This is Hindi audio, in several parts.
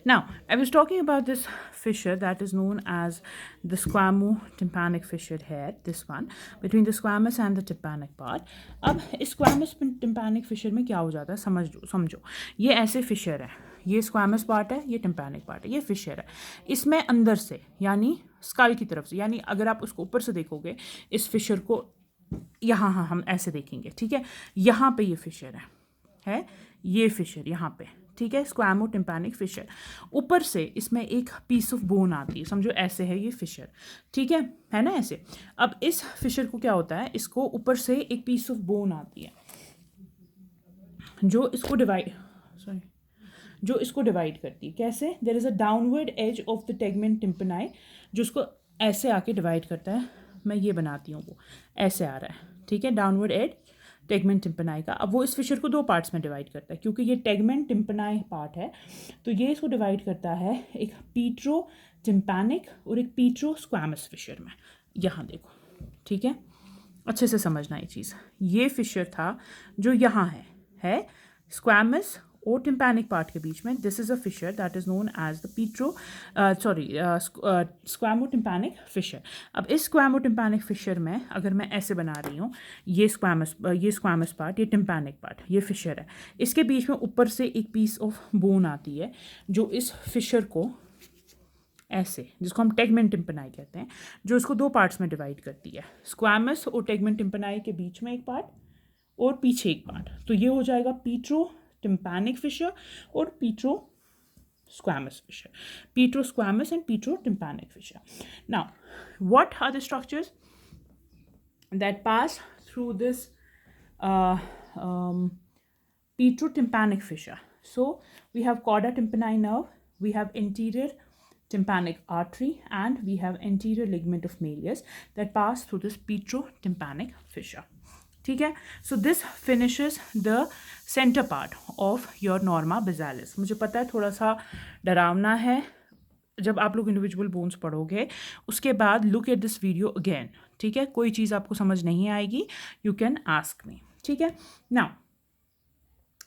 Now, I was talking about this fissure that is known as the squamotympanic fissure here, this one, between the squamous and the tympanic part. अब इस squamous tympanic fissure में क्या हो जाता है समझो ये ऐसे fissure है, ये squamous part है, ये tympanic part है, ये fissure है. इसमें अंदर से यानी स्कल की तरफ से, यानी अगर आप उसको ऊपर से देखोगे इस फिशर को यहाँ हम ऐसे देखेंगे, ठीक है, यहाँ पे ये फिशर है ये फिशर यहाँ पे, ठीक है, स्क्वामोटिम्पैनिक फिशर. ऊपर से इसमें एक पीस ऑफ बोन आती है, समझो ऐसे है ये फिशर, ठीक है ना ऐसे. अब इस फिशर को क्या होता है, इसको ऊपर से एक पीस ऑफ बोन आती है जो इसको डिवाइड करती है. कैसे? There is a downward edge of the tegmen tympani जो उसको ऐसे आके डिवाइड करता है. मैं ये बनाती हूँ, वो ऐसे आ रहा है, ठीक है, डाउनवर्ड एज टेगमेंट टिम्पनाई का. अब वो इस फिशर को दो पार्ट्स में डिवाइड करता है, क्योंकि ये टेगमेंट टिम्पनाई पार्ट है तो ये इसको डिवाइड करता है एक पीट्रो टिम्पैनिक और एक पीट्रो स्क्वामस फिशर में. यहाँ देखो, ठीक है, अच्छे से समझना ये चीज़. ये फिशर था जो यहाँ है स्क्वामस और टिम्पैनिक पार्ट के बीच में. This is a fissure that is known as the squamotympanic fissure. अब इस स्क्वामोटिम्पैनिक फिशर में अगर मैं ऐसे बना रही हूँ, ये स्क्वामस पार्ट, ये टिम्पैनिक पार्ट, ये फिशर है, इसके बीच में ऊपर से एक पीस ऑफ बोन आती है जो इस फिशर को ऐसे, जिसको हम टेगमेंट टिम्पनाई कहते हैं, जो इसको दो पार्ट्स में डिवाइड करती है, स्क्वामस और टेगमेंट टिम्पनाई के बीच में एक पार्ट और पीछे एक पार्ट. तो ये हो जाएगा Pietro tympanic fissure or petrosquamous fissure. Petrosquamous and petrotympanic fissure. Now, what are the structures that pass through this petrotympanic fissure? So, we have cauda tympani nerve, we have anterior tympanic artery, and we have anterior ligament of Malleus that pass through this petrotympanic fissure. ठीक है. So this finishes the centre part of your Norma बेसालिस. मुझे पता है थोड़ा सा डरावना है जब आप लोग इंडिविजुअल बोन्स पढ़ोगे, उसके बाद look at this video again, ठीक है. कोई चीज़ आपको समझ नहीं आएगी, यू कैन आस्क मी, ठीक है. नाउ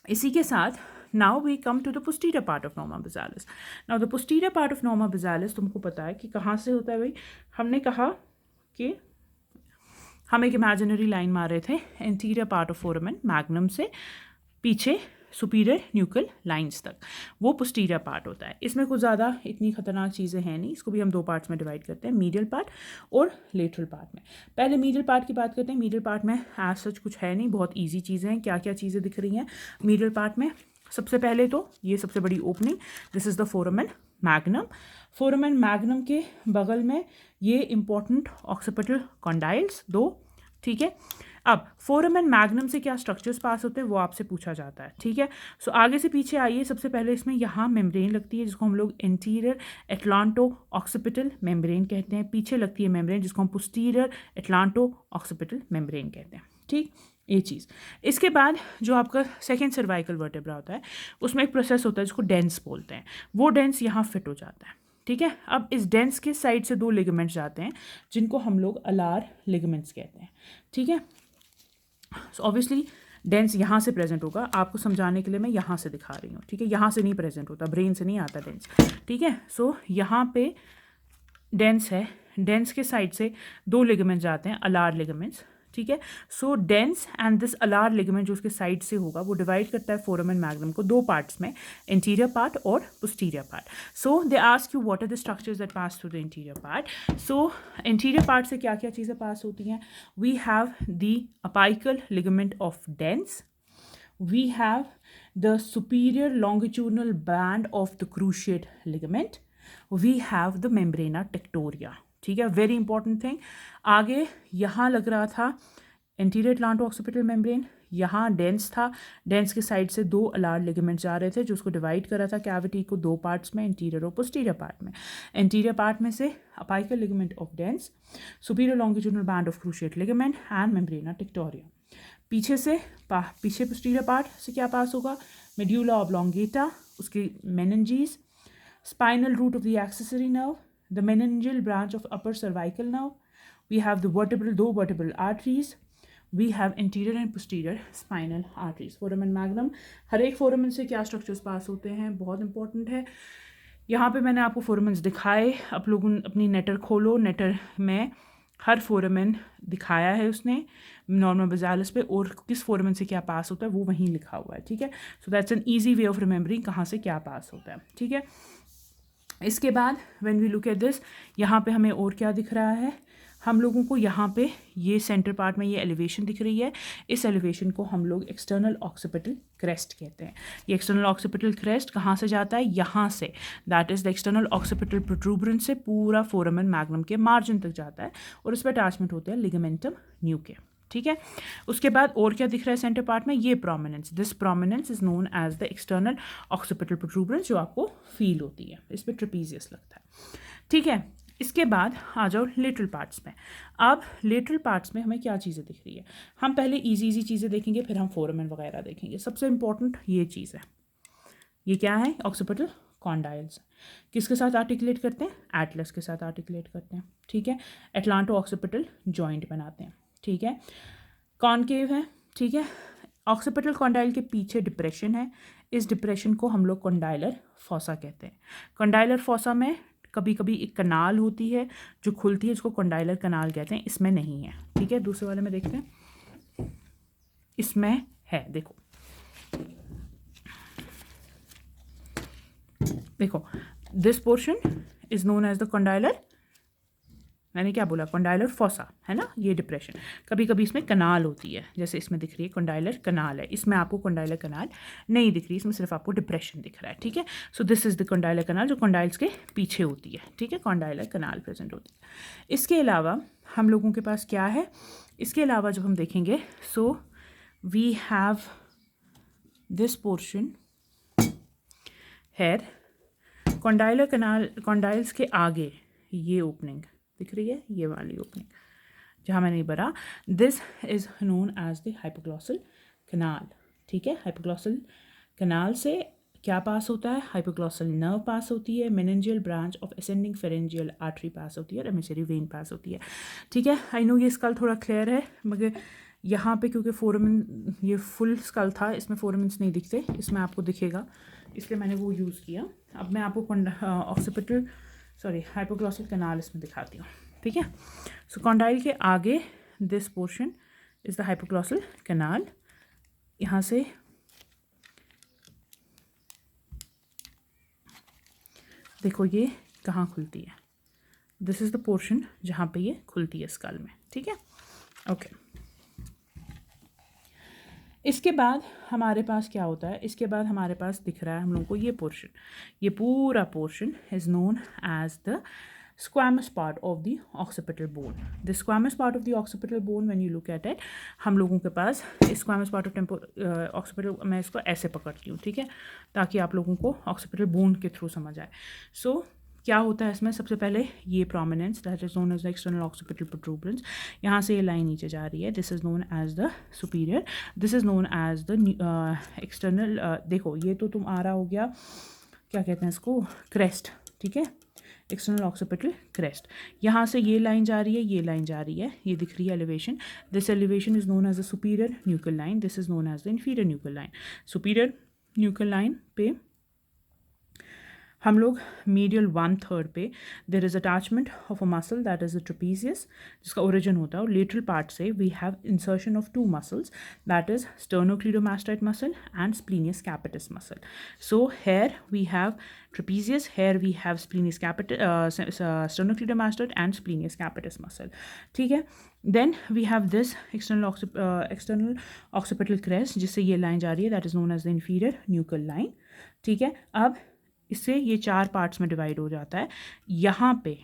इसी के साथ now we come to the posterior part of norma basalis. Now the posterior part of norma basalis तुमको पता है कि कहाँ से होता है भाई. हमने कहा कि हम एक इमेजिनरी लाइन मार रहे थे anterior part of foramen magnum से पीछे सुपीरियर न्यूकल लाइंस तक, वो पोस्टीरियर पार्ट होता है. इसमें कुछ ज़्यादा इतनी खतरनाक चीज़ें हैं नहीं, इसको भी हम दो पार्ट्स में डिवाइड करते हैं, मीडियल पार्ट और लेटरल पार्ट में. पहले मीडियल पार्ट की बात करते हैं. मीडियल पार्ट में एज सच कुछ है नहीं, बहुत ईजी चीज़ें हैं. क्या क्या चीज़ें दिख रही हैं मीडियल पार्ट में? सबसे पहले तो ये सबसे बड़ी opening, this is the foramen magnum. Foramen magnum के बगल में ये इंपॉर्टेंट ऑक्सीपिटल कॉन्डाइल्स दो, ठीक है. अब फोरामेन मैग्नम से क्या स्ट्रक्चर्स पास होते हैं वो आपसे पूछा जाता है, ठीक है. सो आगे से पीछे आइए. सबसे पहले इसमें यहाँ मेम्ब्रेन लगती है जिसको हम लोग एंटीरियर एटलांटो ऑक्सीपिटल मेम्ब्रेन कहते हैं. पीछे लगती है मेम्ब्रेन जिसको हम पोस्टीरियर एटलांटो ऑक्सीपिटल मेम्ब्रेन कहते हैं, ठीक. ये चीज़. इसके बाद जो आपका सेकेंड सर्वाइकल वर्टेब्रा होता है उसमें एक प्रोसेस होता है जिसको डेंस बोलते हैं. वो डेंस यहाँ फिट हो जाता है, ठीक है. अब इस डेंस के साइड से दो लिगामेंट्स जाते हैं जिनको हम लोग अलार लिगामेंट्स कहते हैं, ठीक है. सो ऑब्वियसली डेंस यहाँ से प्रेजेंट होगा, आपको समझाने के लिए मैं यहाँ से दिखा रही हूँ, ठीक है. यहाँ से नहीं प्रेजेंट होता, ब्रेन से नहीं आता डेंस, ठीक है. सो यहाँ पे डेंस है, डेंस के साइड से दो लिगामेंट्स जाते हैं, अलार लिगामेंट्स, ठीक है. सो dense and this Alar ligament जो उसके साइड से होगा वो डिवाइड करता है फोरामेन मैग्नम को दो पार्ट्स में, इंटीरियर पार्ट और posterior part. So they ask you what are the structures that pass through the interior part. So interior part से क्या क्या चीज़ें पास होती हैं? We have the apical ligament of dens, we have the superior longitudinal band of the cruciate ligament, we have the membrana tectoria, ठीक है. Very important thing. आगे यहाँ लग रहा था एंटीरियर एटलांटो ऑक्सीपिटल मेम्ब्रेन, यहाँ डेंस था, डेंस के साइड से दो अलार लिगामेंट्स जा रहे थे जो उसको डिवाइड कर रहा था कैविटी को दो पार्ट्स में, इंटीरियर और पोस्टीरियर पार्ट में. इंटीरियर पार्ट में से apical ligament of dens, superior longitudinal band of cruciate ligament and membrana tectoria. पीछे पोस्टीरियर पार्ट से क्या पास होगा? मेड्यूला ऑब्लोंगेटा, उसकी meninges, spinal root of the accessory nerve, the meningeal branch of upper cervical nerve. We have the दो vertebral arteries. We have anterior and posterior spinal arteries. Foramen magnum, हर एक फोरामेन से क्या स्ट्रक्चर्स पास होते हैं, बहुत इंपॉर्टेंट है. यहाँ पे मैंने आपको फोरामेंस दिखाए, आप लोगों अपनी नेटर खोलो, नेटर में हर फोरामेन दिखाया है उसने नॉर्मल बेजालस पे, और किस फोरामेन से क्या पास होता है वो वहीं लिखा हुआ है, ठीक है। So that's an easy way of remembering कहाँ से क्या पास होता है, ठीक है। इसके बाद when we look at this, यहाँ पे हमें और क्या दिख रहा है, हम लोगों को यहाँ पे ये सेंटर पार्ट में ये एलिवेशन दिख रही है, इस एलिवेशन को हम लोग एक्सटर्नल ऑक्सीपिटल क्रेस्ट कहते हैं। ये एक्सटर्नल ऑक्सीपिटल क्रेस्ट कहाँ से जाता है, यहाँ से, that is the external occipital protuberance से पूरा फोरामेन मैग्नम के मार्जिन तक जाता है, और इस पर अटैचमेंट होते हैं लिगामेंटम न्यूके, ठीक है। उसके बाद और क्या दिख रहा है सेंटर पार्ट में, ये prominence, this prominence is known as the external occipital protuberance, जो आपको फील होती है, इस पर ट्रेपीजियस लगता है, ठीक है। इसके बाद आ जाओ लेटरल पार्ट्स में। अब लेटरल पार्ट्स में हमें क्या चीज़ें दिख रही है, हम पहले इजी चीज़ें देखेंगे, फिर हम फोरामेन वगैरह देखेंगे। सबसे इंपॉर्टेंट ये चीज़ है, ये क्या है, ऑक्सीपिटल कॉन्डाइल्स। किसके साथ आर्टिकुलेट करते हैं, एटलस के साथ आर्टिकुलेट करते हैं, ठीक है। एटलांटो ऑक्सीपिटल जॉइंट बनाते हैं, ठीक है। कॉनकेव है, ठीक है। ऑक्सीपिटल कॉन्डाइल के पीछे डिप्रेशन है, इस डिप्रेशन को हम लोग कॉन्डाइलर फॉसा कहते हैं। कॉन्डाइलर फॉसा में कभी कभी एक कनाल होती है जो खुलती है, जिसको कॉन्डाइलर कनाल कहते हैं, इसमें नहीं है, ठीक है। दूसरे वाले में देखते हैं, इसमें है, देखो देखो, this portion is known as the condylar, मैंने क्या बोला, कॉन्डाइलर फॉसा है ना, ये डिप्रेशन। कभी कभी इसमें कनाल होती है, जैसे इसमें दिख रही है कॉन्डाइलर कनाल है, इसमें आपको कॉन्डाइलर कनाल नहीं दिख रही, इसमें सिर्फ आपको डिप्रेशन दिख रहा है, ठीक है। So this is the condylar canal, जो कॉन्डाइल्स के पीछे होती है, ठीक है, कॉन्डाइलर कनाल प्रेजेंट होती है। इसके अलावा हम लोगों के पास क्या है, इसके अलावा जब हम देखेंगे, so we have this portion here, condylar canal, condyles के आगे ये ओपनिंग दिख रही है, ये वाली ओपनिंग जहाँ मैंने भरा, this is known as the hypoglossal canal, ठीक है। हाइपोग्लॉसल कनाल से क्या पास होता है, हाइपोग्लॉसल नर्व पास होती है, meningeal branch of ascending pharyngeal artery pass होती है, और एमिसरी वेन पास होती है, ठीक है। आई नो ये स्कल थोड़ा क्लियर है, मगर यहाँ पे क्योंकि फोरामेन ये फुल स्कल था, इसमें फोरामेंस नहीं दिखते, इसमें आपको दिखेगा, इसलिए मैंने वो यूज़ किया। अब मैं आपको ऑक्सीपिटल हाइपोग्लॉसल कनाल इसमें दिखाती हूँ, ठीक है। सो कॉन्डाइल के आगे this portion is the hypoglossal canal, यहाँ से देखो ये कहाँ खुलती है, दिस इज द पोर्शन जहाँ पे ये खुलती है स्कल में, ठीक है, ओके। इसके बाद हमारे पास क्या होता है, इसके बाद हमारे पास दिख रहा है हम लोगों को ये पोर्शन, ये पूरा portion is known as the squamous part of the occipital bone. The squamous part of the occipital bone, when you look at it, हम लोगों के पास squamous part of occipital, मैं इसको ऐसे पकड़ती हूँ, ठीक है, ताकि आप लोगों को occipital bone के थ्रू समझ आए। So क्या होता है इसमें, सबसे पहले ये prominence, that is known as the external occipital protuberance, यहाँ से ये लाइन नीचे जा रही है, this is known as the superior, this is known as the external, देखो ये तो तुम आ रहा हो गया, क्या कहते हैं इसको, क्रेस्ट, ठीक है, एक्सटर्नल ऑक्सीपिटल क्रेस्ट। यहाँ से ये लाइन जा रही है, ये लाइन जा रही है, ये दिख रही है elevation, this elevation is known as the superior nuclear line, this is known as the inferior nuclear line. Superior nuclear line पे हम लोग मीडियल 1/3 पे there is attachment of a muscle that is the trapezius, जिसका ओरिजिन होता है, और लेटरल पार्ट से we have insertion of 2 muscles, that is sternocleidomastoid muscle and splenius capitis muscle. So here we have trapezius, here we have splenius capitis, sternocleidomastoid and splenius capitis muscle, ठीक है। Then we have this external occipital crest, जिससे ये लाइन जा रही है, that is known as the inferior nuchal line, ठीक है। अब इससे ये 4 पार्ट्स में डिवाइड हो जाता है, यहाँ पे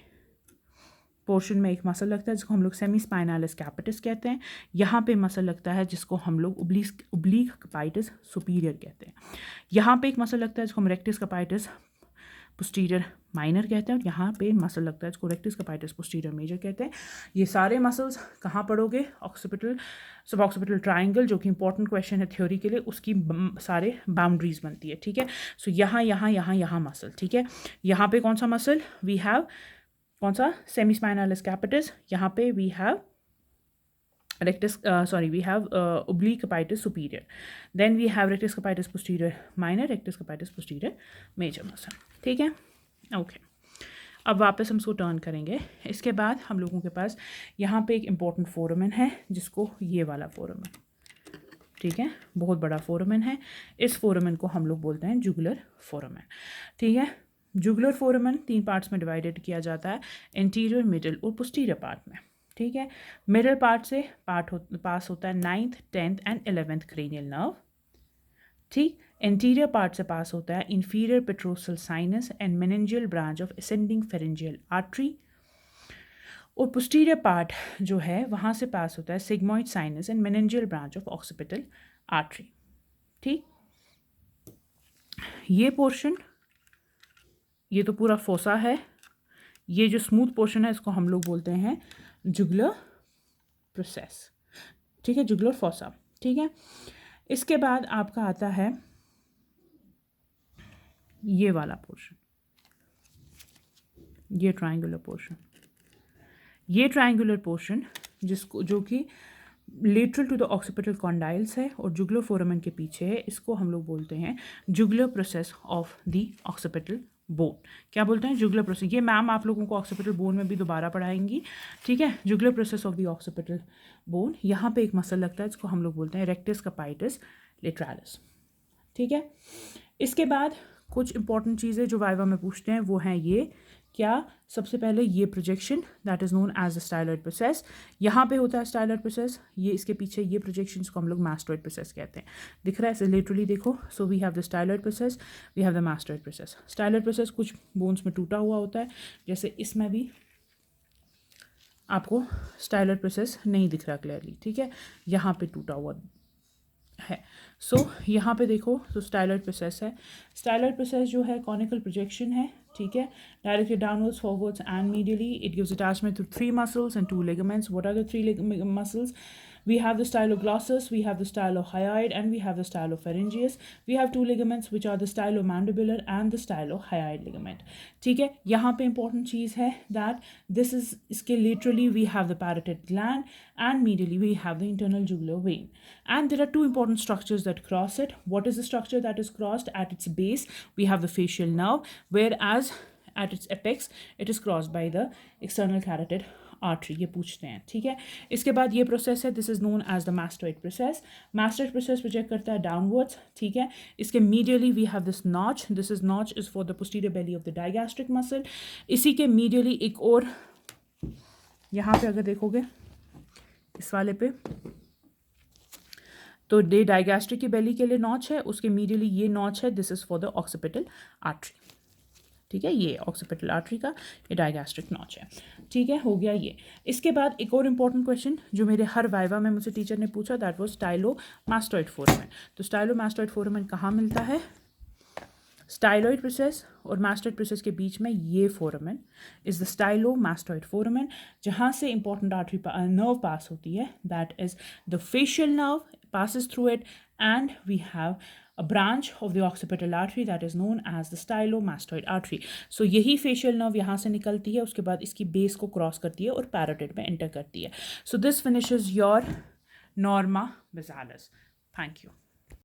पोर्शन में एक मसल लगता है जिसको हम लोग सेमी स्पाइनालिस कैपिटस कहते हैं, यहाँ पे मसल लगता है जिसको हम लोग ओब्लीक कैपिटस सुपीरियर कहते हैं, यहाँ पे एक मसल लगता है जिसको हम रेक्टस कैपिटस पोस्टीरियर माइनर कहते हैं, और यहाँ पे मसल लगता है जिसको रेक्टस कैपिटस पोस्टीरियर मेजर कहते हैं। ये सारे मसल्स कहाँ पढ़ोगे, ऑक्सीपिटल सब ऑक्सीपिटल ट्राइंगल, जो कि इंपॉर्टेंट क्वेश्चन है थ्योरी के लिए, उसकी सारे बाउंड्रीज बनती है, ठीक है। सो यहाँ यहाँ यहाँ यहाँ मसल, ठीक है। यहाँ पे कौन सा मसल वी हैव, कौन सा, सेमी स्पाइनालिस कैपिटस, यहाँ पे we have rectus we have oblique capitis superior, then we have rectus capitis posterior minor, rectus capitis posterior major muscle, ठीक है। ओके, अब वापस हम इसको टर्न करेंगे। इसके बाद हम लोगों के पास यहाँ पे एक इम्पॉर्टेंट फोरामेन है, जिसको ये वाला फोरामेन, ठीक है, बहुत बड़ा फोरामेन है। इस फोरामेन को हम लोग बोलते हैं जुगुलर फोरामेन, ठीक है। जुगुलर फोरामेन 3 पार्ट्स में डिवाइडेड किया जाता है, इंटीरियर, मिडिल और पोस्टीरियर पार्ट में, ठीक है। मिडिल पार्ट से पास होता है 9th, 10th and 11th cranial nerve, ठीक। इंटीरियर पार्ट से पास होता है inferior petrosal sinus and meningeal branch of ascending pharyngeal artery, और पोस्टीरियर पार्ट जो है वहाँ से पास होता है sigmoid sinus and meningeal branch of occipital artery, ठीक। ये पोर्शन, ये तो पूरा फोसा है, ये जो स्मूथ पोर्शन है इसको हम लोग बोलते हैं जुगुलर प्रोसेस, ठीक है, जुगुलर फोसा, ठीक है। इसके बाद आपका आता है ये वाला पोर्शन, ये ट्रायंगुलर पोर्शन, ये ट्रायंगुलर पोर्शन जिसको, जो कि lateral to the occipital condyles है और जुगुलर फोरामेन के पीछे है, इसको हम लोग बोलते हैं jugular process of the occipital bone. क्या बोलते हैं? Jugular process. ये मैम आप लोगों को ऑक्सीपिटल बोन में भी दोबारा पढ़ाएंगी, ठीक है। Jugular process of the occipital bone, यहाँ पे एक मसल लगता है, इसको हम लोग बोलते हैं रेक्टस कार्पाइटस लेटरालिस, ठीक है। इसके बाद कुछ इंपॉर्टेंट चीज़ें जो वाइवा में पूछते हैं वो हैं ये, क्या, सबसे पहले ये projection that is known as the styloid process, यहाँ पे होता है स्टाइलॉइड प्रोसेस, ये इसके पीछे ये प्रोजेक्शन को हम लोग मास्टॉइड प्रोसेस कहते हैं। दिख रहा है, इसे लिटरली देखो। So we have the styloid process, we have the mastoid process. Styloid process कुछ बोन्स में टूटा हुआ होता है, जैसे इसमें भी आपको स्टाइलॉइड प्रोसेस नहीं दिख रहा क्लियरली, ठीक है, यहाँ पे टूटा हुआ है। सो यहाँ पे देखो, तो स्टाइलॉइड प्रोसेस है। स्टाइलॉइड प्रोसेस जो है कॉनिकल प्रोजेक्शन है, ठीक है, directly downwards, forwards and medially. It gives attachment to 3 muscles and 2 ligaments. What are the 3 muscles? We have the styloglossus, we have the stylohyoid, and we have the stylopharyngeus. We have 2 ligaments which are the stylomandibular and the stylohyoid ligament. ठीक है, यहाँ पे important चीज़ है that this is, इसके laterally we have the parotid gland and medially we have the internal jugular vein. And there are 2 important structures that cross it. What is the structure that is crossed? At its base we have the facial nerve, whereas at its apex it is crossed by the external carotid artery, ये पूछते हैं, ठीक है। इसके बाद ये प्रोसेस है, this is known as the mastoid process. Mastoid process project करता है डाउनवर्ड्स, ठीक है। इसके medially we have this notch, this is notch is for the posterior belly of the digastric muscle. इसी के मीडियली एक और, यहाँ पे अगर देखोगे इस वाले पे, तो डे डायगैस्ट्रिक की बेली के लिए नॉच है, उसके मीडियली ये नॉच है, this is for the occipital artery, ठीक है। ये ऑक्सीपिटल आर्टरी का ये डायगैस्ट्रिक नॉच है, ठीक है, हो गया ये। इसके बाद एक और इम्पॉर्टेंट क्वेश्चन जो मेरे हर वाइवा में मुझसे टीचर ने पूछा, दैट वाज स्टाइलोमास्टॉइड फोरामेन। तो स्टाइलोमास्टॉइड फोरामेन कहाँ मिलता है? स्टाइलॉइड प्रोसेस और मास्टॉइड प्रोसेस के बीच में ये फोरामेन इज द स्टाइलोमास्टॉइड फोरामेन, जहाँ से इंपॉर्टेंट आर्टरी नर्व पास होती है, that is the facial nerve passes through it, and we have a branch of the occipital artery that is known as the stylomastoid artery. So यही facial nerve यहाँ से निकलती है, उसके बाद इसकी बेस को क्रॉस करती है और पैरोटिड में एंटर करती है। So this finishes your norma basalis. Thank you.